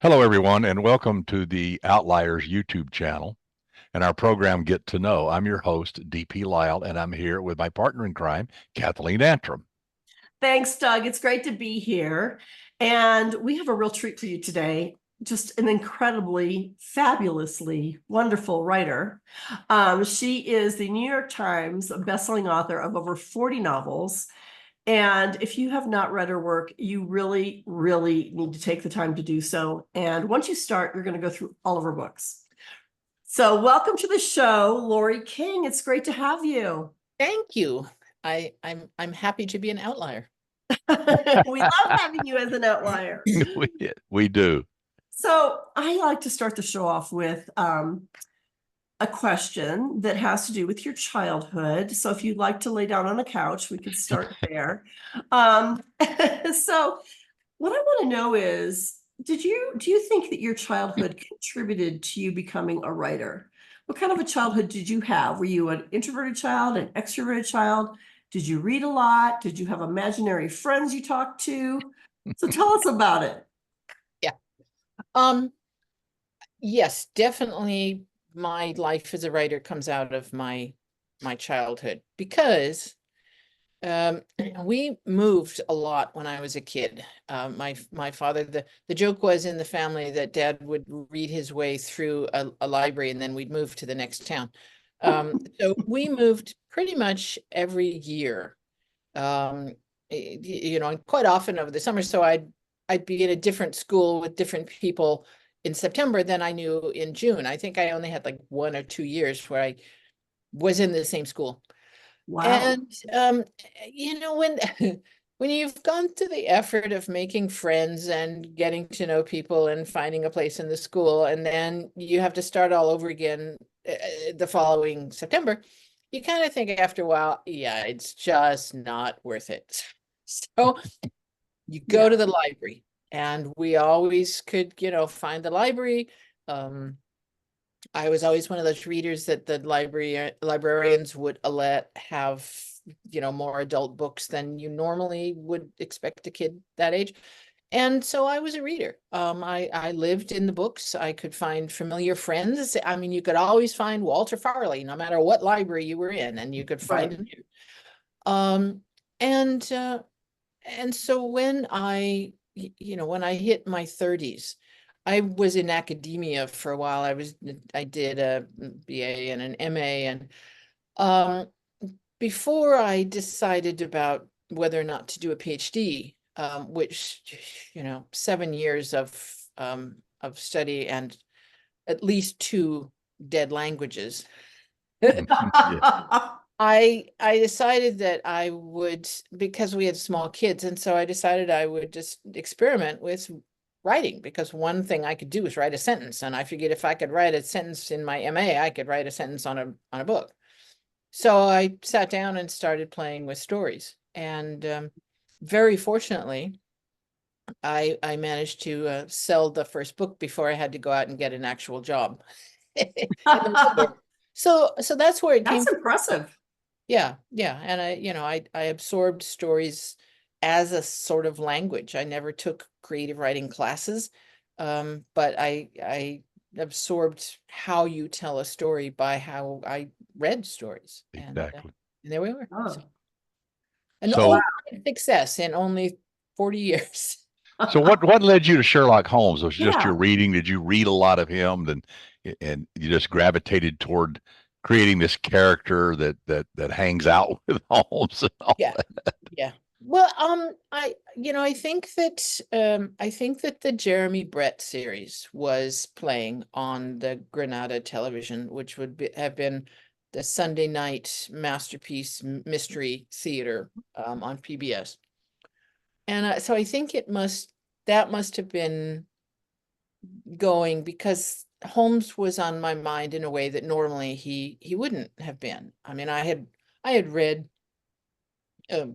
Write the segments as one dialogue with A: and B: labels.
A: Hello, everyone, and welcome to the Outliers YouTube channel and our program Get to Know. I'm your host, DP Lyle, and I'm here with my partner in crime, Kathleen Antrim.
B: Thanks, Doug. It's great to be here. And we have a real treat for you today. Just an incredibly, fabulously wonderful writer. She is the New York Times bestselling author of over 40 novels. And if you have not read her work, you really, really need to take the time to do so. And once you start, you're going to go through all of her books. So welcome to the show, Laurie King. It's great to have you.
C: Thank you. I'm happy to be an outlier.
B: We love having you as an outlier.
A: we do.
B: So I like to start the show off with a question that has to do with your childhood. So if you'd like to lay down on a couch, we could start there. So what I want to know is, do you think that your childhood contributed to you becoming a writer? What kind of a childhood did you have? Were you an introverted child, an extroverted child? Did you read a lot? Did you have imaginary friends you talked to? So tell us about it.
C: Yeah. Yes, definitely my life as a writer comes out of my childhood because we moved a lot when I was a kid. My father, the joke was in the family that Dad would read his way through a library and then we'd move to the next town. So we moved pretty much every year. And quite often over the summer. So I'd be in a different school with different people in September than I knew in June. I think I only had like 1 or 2 years where I was in the same school.
B: Wow.
C: And when when you've gone to the effort of making friends and getting to know people and finding a place in the school, and then you have to start all over again the following September, you kind of think after a while, yeah, it's just not worth it. So you go to the library, and we always could, find the library. I was always one of those readers that the librarians would let have, more adult books than you normally would expect a kid that age. And so I was a reader. I lived in the books. I could find familiar friends. I mean, you could always find Walter Farley, no matter what library you were in, and you could find him. Um, and so when when I hit my 30s, I was in academia for a while. I did a BA and an MA, and before I decided about whether or not to do a PhD, which 7 years of study and at least 2 dead languages. I decided that I would, because we had small kids, and so I decided I would just experiment with writing, because one thing I could do was write a sentence, and I figured if I could write a sentence in my MA, I could write a sentence on a book. So I sat down and started playing with stories, and very fortunately, I managed to sell the first book before I had to go out and get an actual job. So that's where it came.
B: That's impressive.
C: Yeah, and I absorbed stories as a sort of language. I never took creative writing classes, but I absorbed how you tell a story by how I read stories.
A: Exactly.
C: And there we were.
B: Oh.
C: An
A: So-
C: overnight success in only 40 years.
A: So what led you to Sherlock Holmes? Was it just your
B: Yeah.
A: reading? Did you read a lot of him, and you just gravitated toward creating this character that hangs out with Holmes and all
C: Yeah.
A: that?
C: Yeah. Well, I think that the Jeremy Brett series was playing on the Granada television, which would have been the Sunday night masterpiece mystery theater on PBS. And so I think that must have been going, because Holmes was on my mind in a way that normally he wouldn't have been. I mean, I had read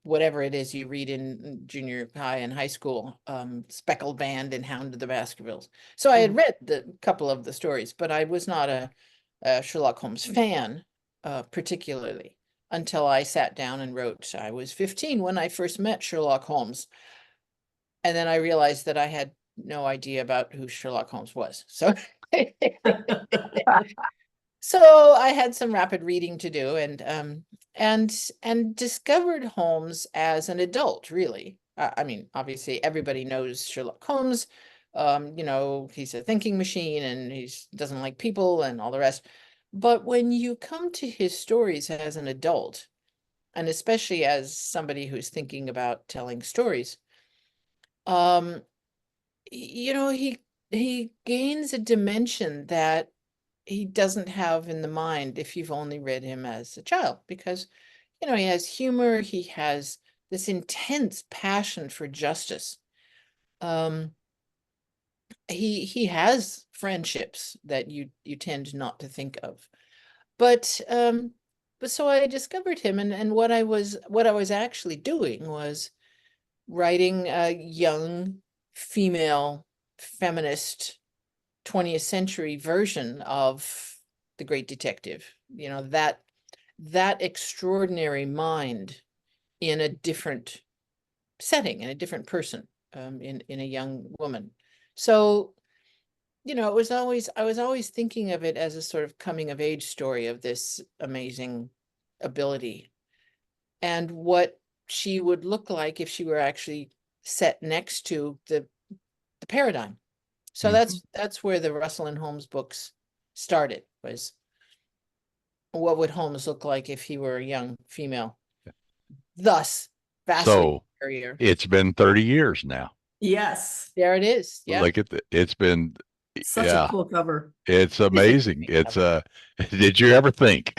C: whatever it is you read in junior high and high school, Speckled Band and Hound of the Baskervilles. So I had read the couple of the stories, but I was not a Sherlock Holmes fan, particularly, until I sat down and wrote. I was 15 when I first met Sherlock Holmes. And then I realized that I had no idea about who Sherlock Holmes was. So so I had some rapid reading to do, and discovered Holmes as an adult, really. I mean, obviously everybody knows Sherlock Holmes. You know, he's a thinking machine and he doesn't like people and all the rest. But when you come to his stories as an adult, and especially as somebody who's thinking about telling stories, um, you know, he gains a dimension that he doesn't have in the mind if you've only read him as a child, because, you know, he has humor, he has this intense passion for justice. Um, he has friendships that you tend not to think of. But so I discovered him, and what I was actually doing was writing a young female feminist 20th century version of the great detective. You know, that extraordinary mind in a different setting, in a different person, in a young woman. So, you know, I was always thinking of it as a sort of coming of age story of this amazing ability, and what she would look like if she were actually set next to the paradigm. So
A: Mhm.
C: that's where the Russell and Holmes books started, was what would Holmes look like if he were a young female, thus vastly
A: So
C: superior.
A: it's been 30 years now.
B: Yes.
C: There it is. Yeah.
A: Look at it's been,
B: Such a
A: yeah,
B: cool cover.
A: it's
C: It is a
A: amazing.
C: great
A: It's
C: cover.
A: did you ever think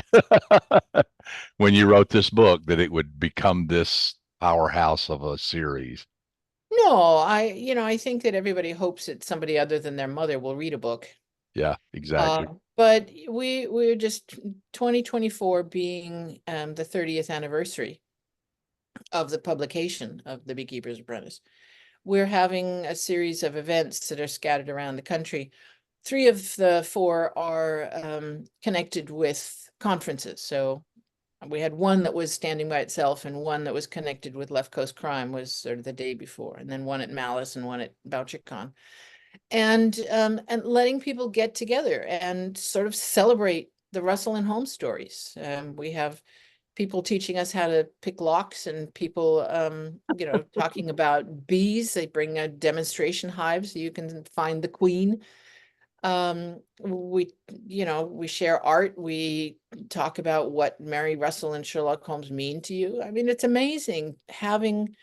A: when you wrote this book that it would become this powerhouse of a series?
C: No, you know, I think that everybody hopes that somebody other than their mother will read a book.
A: Yeah, exactly.
C: But we're just 2024 being the 30th anniversary of the publication of The Beekeeper's Apprentice. We're having a series of events that are scattered around the country. 3 of the 4 are connected with conferences. So we had one that was standing by itself, and one that was connected with Left Coast Crime was sort of the day before, and then one at Malice and one at BoucherCon. And letting people get together and sort of celebrate the Russell and Holmes stories. We have people teaching us how to pick locks, and people, you know, talking about bees. They bring a demonstration hive so you can find the queen. We, you know, we share art. We talk about what Mary Russell and Sherlock Holmes mean to you. I mean, it's amazing having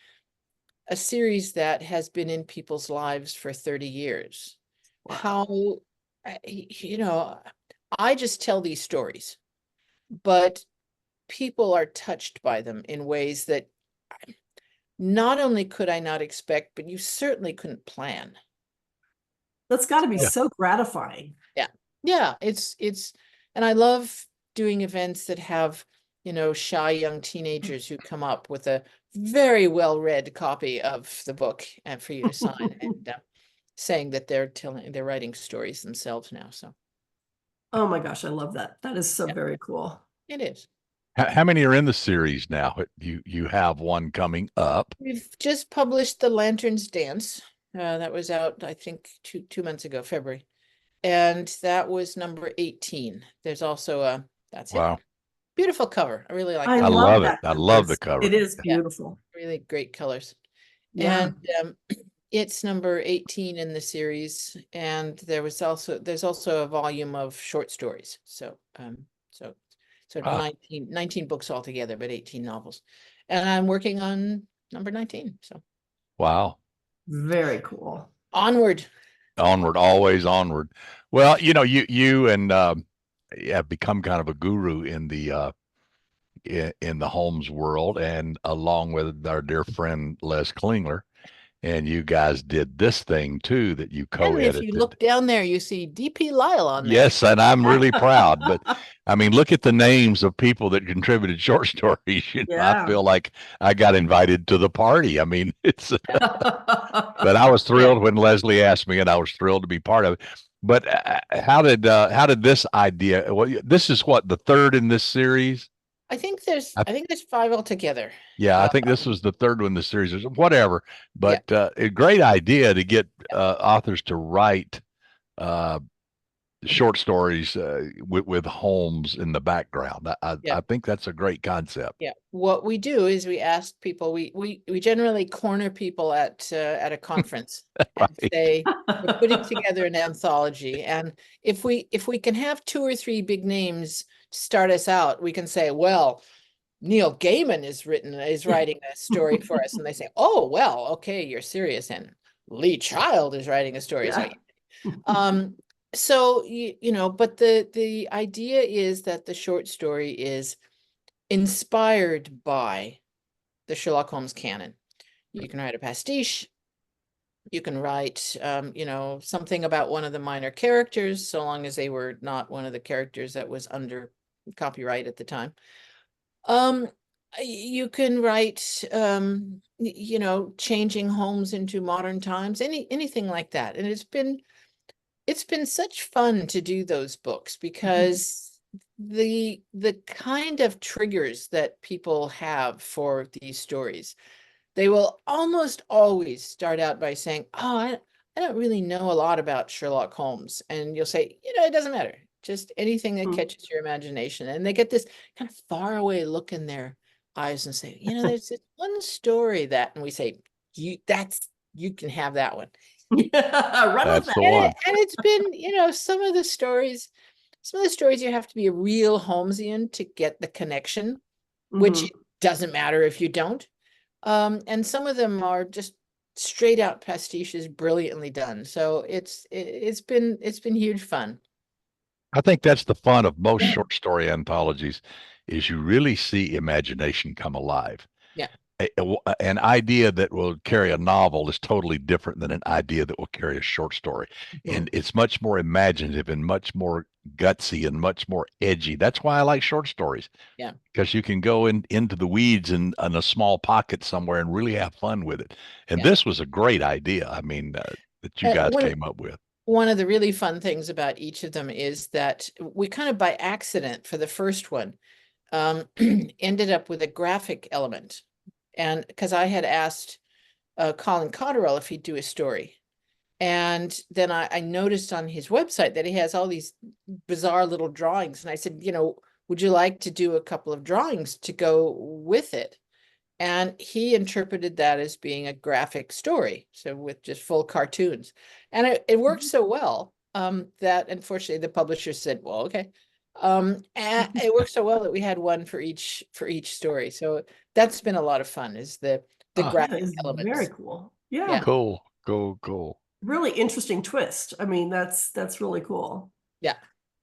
C: a series that has been in people's lives for 30 years.
B: Wow.
C: How, you know, I just tell these stories, but people are touched by them in ways that not only could I not expect, but you certainly couldn't plan.
B: That's got to be
A: Yeah.
B: so gratifying.
C: Yeah. Yeah. And I love doing events that have, you know, shy young teenagers who come up with a very well-read copy of the book and for you to sign, and saying that they're writing stories themselves now. So
B: Oh my gosh, I love that. That is so
C: yeah,
B: very cool.
C: it is.
A: How many are in the series now? You have one coming up.
C: We've just published The Lantern's Dance. That was out, I think, two months ago, February. And that was number 18. There's also that's it.
A: Wow.
C: Beautiful cover. I really like
B: I
C: that.
A: I
B: love
A: love it.
B: that
A: I
B: cover.
A: love the cover.
B: It is
C: Yeah.
B: beautiful.
C: Really great colors.
B: Yeah.
C: And it's number 18 in the series. And there's also a volume of short stories. So so sort of
A: Ah,
C: 19 books altogether, but 18 novels. And I'm working on number 19. So
A: wow.
B: Very cool.
C: onward.
A: Onward, always onward. Well, you know, you and have become kind of a guru in the Holmes world, and along with our dear friend Les Klingler, and you guys did this thing too that you
C: And if you
A: co-edited.
C: look down there, you see DP Lyle on there.
A: Yes, and I'm really proud. But I mean, look at the names of people that contributed short stories. You know, I
B: Yeah.
A: feel like I got invited to the party. I mean, it's but I was
C: Yeah.
A: thrilled when Leslie asked me, and I was thrilled to be part of it. But how did this idea? Well, this is what, the third in this series.
C: I think
A: I,
C: there's 5 altogether.
A: yeah, I
C: Uh,
A: think this was the third one in the series, or whatever.
C: yeah.
A: But a great idea to get authors to write uh, short stories with Holmes in the background.
C: Yeah.
A: I think that's a great concept.
C: Yeah. What we do is we ask people, we generally corner people at a conference and
A: Right.
C: say, we're putting together an anthology. And if we can have 2 or 3 big names start us out, we can say, well, Neil Gaiman is writing a story for us. And they say, oh, well, okay, you're serious. And Lee Child is writing a story.
B: Yeah.
C: So you know, but the idea is that the short story is inspired by the Sherlock Holmes canon. You can write a pastiche. You can write, you know, something about one of the minor characters, so long as they were not one of the characters that was under copyright at the time. You can write, you know, changing Holmes into modern times, anything like that. And it's been such fun to do those books because the kind of triggers that people have for these stories, they will almost always start out by saying, oh, I don't really know a lot about Sherlock Holmes. And you'll say, you know, it doesn't matter. Just anything that catches your imagination. And they get this kind of faraway look in their eyes and say, you know, there's this one story that, and we say, you can have that one.
B: Yeah, run with
A: That's
B: that.
A: the one.
C: And it's been, you know, some of the stories you have to be a real Holmesian to get the connection, which
B: Mhm.
C: doesn't matter if you don't. And some of them are just straight out pastiches, brilliantly done. So it's been huge fun.
A: I think that's the fun of most short story anthologies is you really see imagination come alive.
C: Yeah.
A: An idea that will carry a novel is totally different than an idea that will carry a short story. And it's much more imaginative and much more gutsy and much more edgy. That's why I like short stories.
C: Yeah.
A: Because you can go into the weeds in a small pocket somewhere and really have fun with it. And
C: Yeah.
A: this was a great idea. I mean, that you guys came up with.
C: One of the really fun things about each of them is that we kind of by accident for the first one ended up with a graphic element. And because I had asked Colin Cotterill if he'd do a story. And then I noticed on his website that he has all these bizarre little drawings. And I said, you know, would you like to do a couple of drawings to go with it? And he interpreted that as being a graphic story, so with just full cartoons. And it worked so well that unfortunately the publisher said, well, okay. And it worked so well that we had one for each story. So that's been a lot of fun, is the
A: Ah,
B: That
C: graphic
B: is
C: elements.
B: very cool. Yeah.
C: Yeah.
A: cool, cool, cool.
B: Really interesting twist. I mean, that's really cool.
C: Yeah.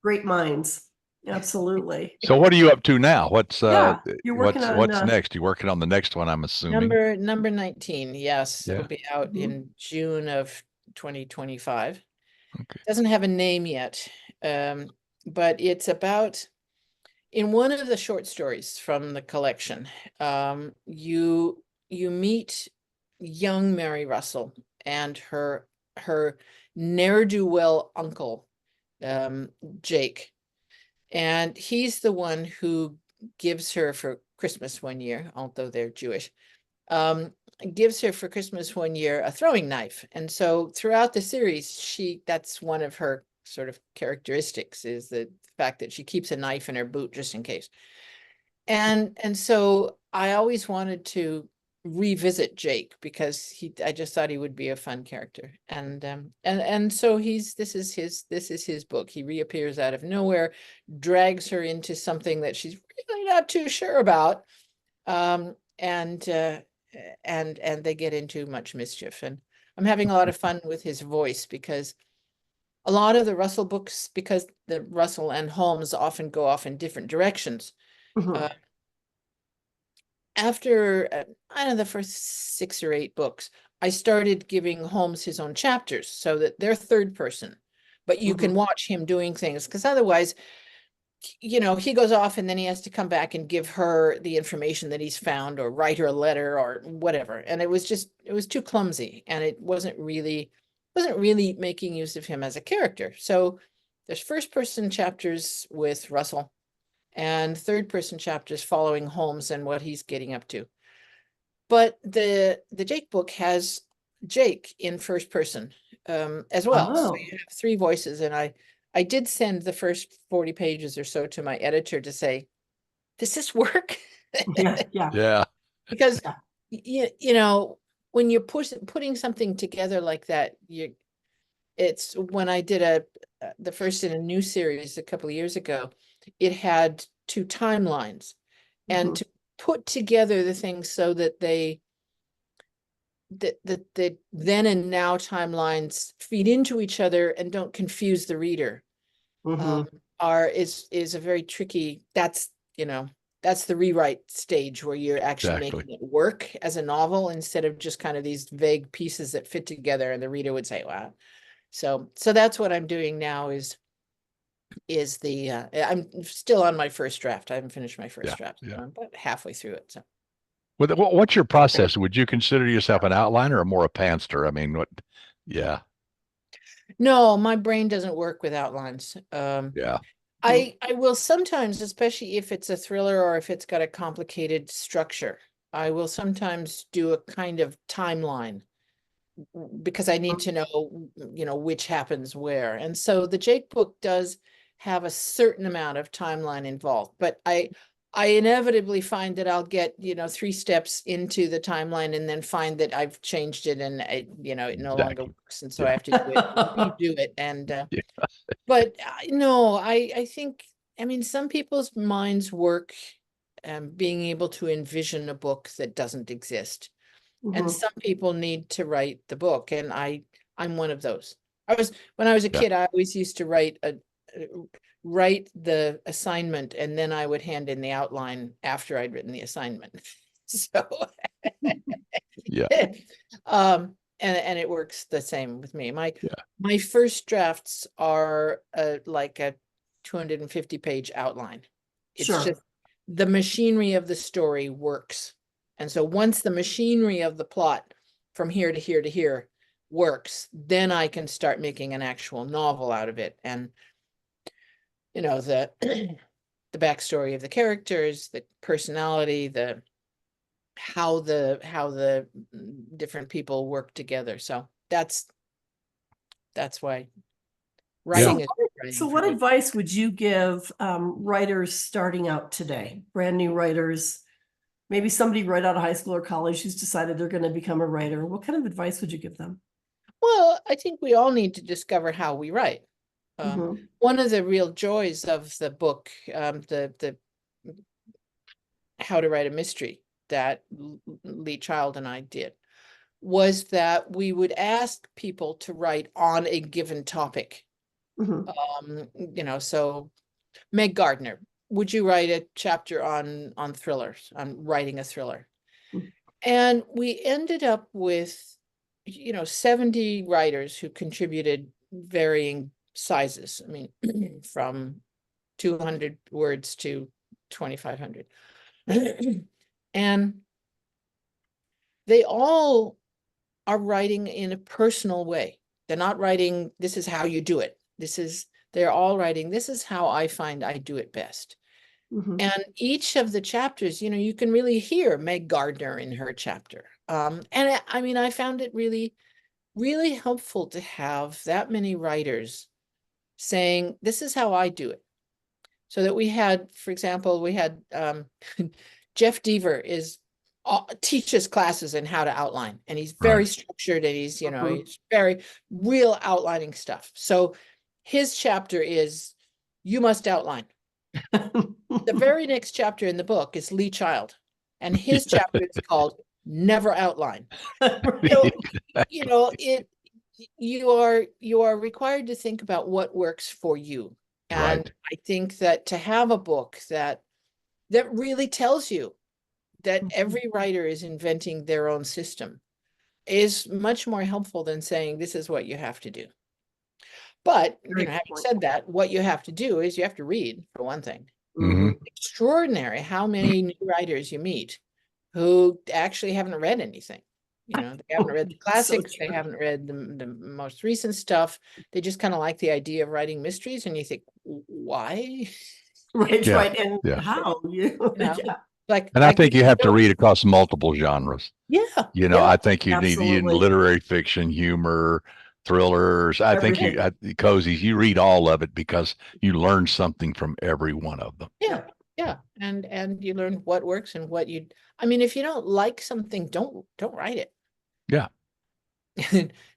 B: Great minds. Absolutely.
A: So what are you up to now?
B: Yeah, you're working on
A: what's next? You working on the next one, I'm assuming.
C: Number 19. Yes,
A: Yeah.
C: it'll be out
B: Mhm.
C: in June of 2025.
A: Okay.
C: Doesn't have a name yet, but it's about, in one of the short stories from the collection, you meet young Mary Russell and her ne'er-do-well uncle, Jake. And he's the one who gives her for Christmas one year, although they're Jewish, gives her for Christmas one year a throwing knife. And so throughout the series, that's one of her sort of characteristics, is the fact that she keeps a knife in her boot just in case. And so I always wanted to revisit Jake because I just thought he would be a fun character. And so this is his book. He reappears out of nowhere, drags her into something that she's really not too sure about. And they get into much mischief. And I'm having a lot of fun with his voice because a lot of the Russell books, because the Russell and Holmes often go off in different directions.
B: Mhm.
C: After I don't know, the first 6 or 8 books, I started giving Holmes his own chapters so that they're third person, but you can watch him doing things, because otherwise, you know, he goes off and then he has to come back and give her the information that he's found or write her a letter or whatever. And it was too clumsy, and it wasn't really making use of him as a character. So there's first person chapters with Russell and third person chapters following Holmes and what he's getting up to. But the Jake book has Jake in first person, as well. So
B: Oh.
C: you have 3 voices, and I did send the first 40 pages or so to my editor to say, does this work?
B: Yeah, yeah.
A: Yeah.
C: Because
B: Yeah.
C: you know, when you're putting something together like that, it's when I did the first in a new series a couple of years ago, it had 2 timelines, and
B: Mhm.
C: to put together the things so that the then and now timelines feed into each other and don't confuse the reader,
B: Mhm.
C: is a very tricky. That's the rewrite stage where you're actually
A: Exactly.
C: making it work as a novel instead of just kind of these vague pieces that fit together and the reader would say, wow. So that's what I'm doing now is I'm still on my first draft. I haven't finished my first
A: Yeah.
C: draft.
A: Yeah.
C: I'm about halfway through it. So
A: What's your process? Would you consider yourself an outliner or more a pantser? I mean, what? Yeah.
C: no, my brain doesn't work with outlines.
A: Yeah.
C: I will sometimes, especially if it's a thriller or if it's got a complicated structure, I will sometimes do a kind of timeline because I need to know, which happens where. And so the Jake book does have a certain amount of timeline involved, but I inevitably find that I'll get, 3 steps into the timeline and then find that I've changed it and it no longer
A: Exactly.
C: works. And so I
A: Yeah.
C: have to redo it. And
A: Yeah.
C: but no, I think, I mean, some people's minds work being able to envision a book that doesn't exist. And
B: Mhm.
C: some people need to write the book, and I'm one of those. When I was a
A: Yeah.
C: kid, I always used to write the assignment, and then I would hand in the outline after I'd written the assignment. So
A: Yeah.
C: and it works the same with me.
A: Yeah.
C: My first drafts are like a 250-page outline. It's
B: Sure.
C: just the machinery of the story works. And so once the machinery of the plot from here to here to here works, then I can start making an actual novel out of it. And the the backstory of the characters, the personality, how the different people work together. So that's why
A: Yeah.
C: writing is
B: So
C: writing
B: what
C: for me.
B: advice would you give writers starting out today, brand new writers, maybe somebody right out of high school or college who's decided they're going to become a writer? What kind of advice would you give them?
C: Well, I think we all need to discover how we write.
B: Mhm.
C: One of the real joys of the book, the How to Write a Mystery that Lee Child and I did, was that we would ask people to write on a given topic.
B: Mhm.
C: So Meg Gardner, would you write a chapter on thrillers, on writing a thriller?
B: Mhm.
C: And we ended up with, 70 writers who contributed varying sizes. I mean, from 200 words to 2,500. And they all are writing in a personal way. They're not writing, this is how you do it. They're all writing, this is how I find I do it best.
B: Mhm.
C: And each of the chapters, you can really hear Meg Gardner in her chapter. And I mean, I found it really, really helpful to have that many writers saying, this is how I do it. So that we had, for example, Jeff Deaver teaches classes in how to outline, and he's very
A: Right.
C: structured, and he's
B: Mhm.
C: very real outlining stuff. So his chapter is, you must outline. The very next chapter in the book is Lee Child, and his
A: Yeah.
C: chapter is called Never Outline.
B: Right.
C: So you are required to think about what works for you. And
A: Right.
C: I think that to have a book that really tells you that every writer is inventing their own system is much more helpful than saying this is what you have to do. But,
B: Very good
C: having
B: point.
C: said that, what you have to do is you have to read, for one thing.
A: Hmm.
B: Mhm.
C: Extraordinary how many new writers you meet who actually haven't read anything. They haven't read the
B: So
C: classics, they
B: true.
C: haven't read the most recent stuff. They just kind of like the idea of writing mysteries, and you think, why?
B: Right,
A: Yeah.
B: right. And
A: Yeah.
B: how yeah.
C: Like
A: And I
C: like
A: think
C: we
A: you have to
C: don't.
A: read across multiple genres.
C: Yeah,
A: You know,
C: yeah,
A: I think you need
B: Absolutely.
A: literary fiction, humor, thrillers. I think
B: Everything.
A: cozies. You read all of it because you learn something from every one of them.
C: Yeah, yeah. And you learn what works and what I mean, if you don't like something, don't write it.
A: Yeah.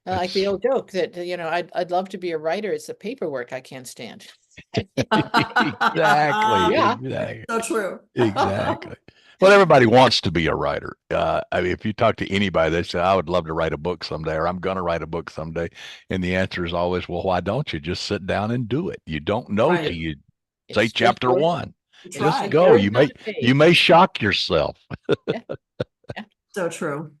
C: Like the
A: It's
C: old joke that, I'd love to be a writer. It's the paperwork I can't stand.
A: exactly,
C: Yeah.
A: exactly,
B: So true.
A: exactly. Well, everybody wants to be a writer. I mean, if you talk to anybody, they say, "I would love to write a book someday," or "I'm going to write a book someday," and the answer is always, "Well, why don't you just sit down and do it? You don't know till
B: Right.
A: you say
C: It's just
A: chapter
C: yours.
A: one.
C: It's
A: Just
B: Try.
C: just
A: go.
C: yours
B: Yeah.
A: You
C: on
A: may
C: the
A: you
C: page.
A: may shock yourself,
C: Yeah, yeah.
B: So true.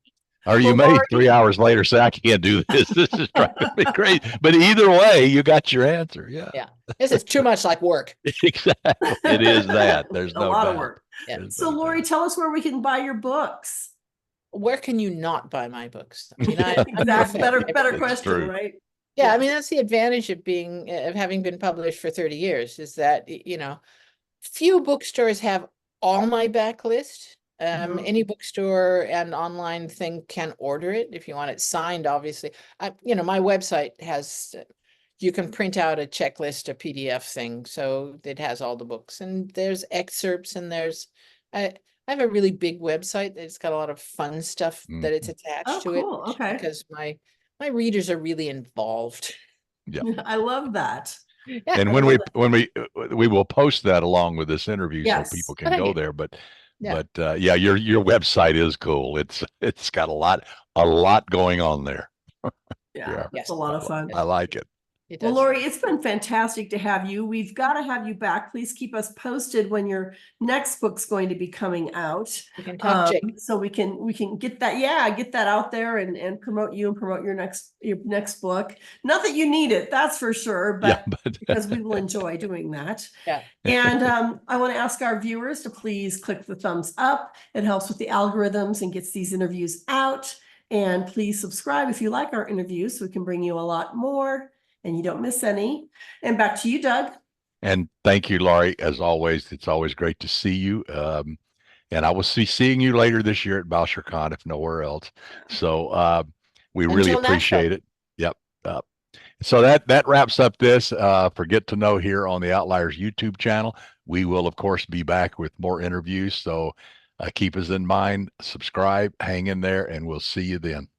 A: or you
B: Well,
A: may
B: Laurie,
A: 3 hours later say, "I can't do this. This is driving me crazy." But either way, you got your answer. Yeah,
C: Yeah. This is too much like work.
A: exactly. It is that. There's
B: a
A: no
B: lot of
A: doubt.
B: work.
C: Yeah.
A: There's
B: So,
A: no
B: Laurie,
A: doubt.
B: tell us where we can buy your books.
C: Where can you not buy my books? I mean, I'm
B: Exactly.
C: perfect.
B: Better
A: It's
B: question,
A: true.
B: right?
C: Yeah, I
B: Yeah.
C: mean, that's the advantage of having been published for 30 years is that, few bookstores have all my backlist.
B: Mhm.
C: Any bookstore and online thing can order it if you want it signed, obviously. My website has, you can print out a checklist, a PDF thing, so it has all the books and there's excerpts and I have a really big website that's got a lot of fun stuff that it's
A: Mhm.
C: attached
B: Oh,
C: to it
B: cool. Okay.
C: because my readers are really involved.
A: Yeah.
B: I love that.
C: Yeah,
A: And
B: I love that.
A: we will post that along with this interview so
B: Yes.
A: people
C: oh,
A: can
C: thank
A: go
C: you.
A: there. But
C: Yeah.
A: yeah, your website is cool. It's got a lot going on there.
B: Yeah.
A: Yeah,
B: It's
C: Yes,
B: a lot of fun.
A: I like it.
C: it
B: Well,
C: does.
B: Laurie, it's been fantastic to have you. We've got to have you back. Please keep us posted when your next book's going to be coming out.
C: We can talk, Jake.
B: So we can get that out there and promote you and promote your next book. Not that you need it, that's for sure,
A: Yeah,
B: but because we will enjoy doing that.
C: Yeah.
B: And I want to ask our viewers to please click the thumbs up. It helps with the algorithms and gets these interviews out. And please subscribe if you like our interviews so we can bring you a lot more and you don't miss any. And back to you, Doug.
A: and thank you, Laurie. As always, it's always great to see you. And I will be seeing you later this year at BoucherCon, if nowhere else. So we really
C: Until Nashville.
A: appreciate it. Yep. So that wraps up this for Get to Know here on the Outliers YouTube channel. We will, of course, be back with more interviews. So keep us in mind, subscribe, hang in there, and we'll see you then.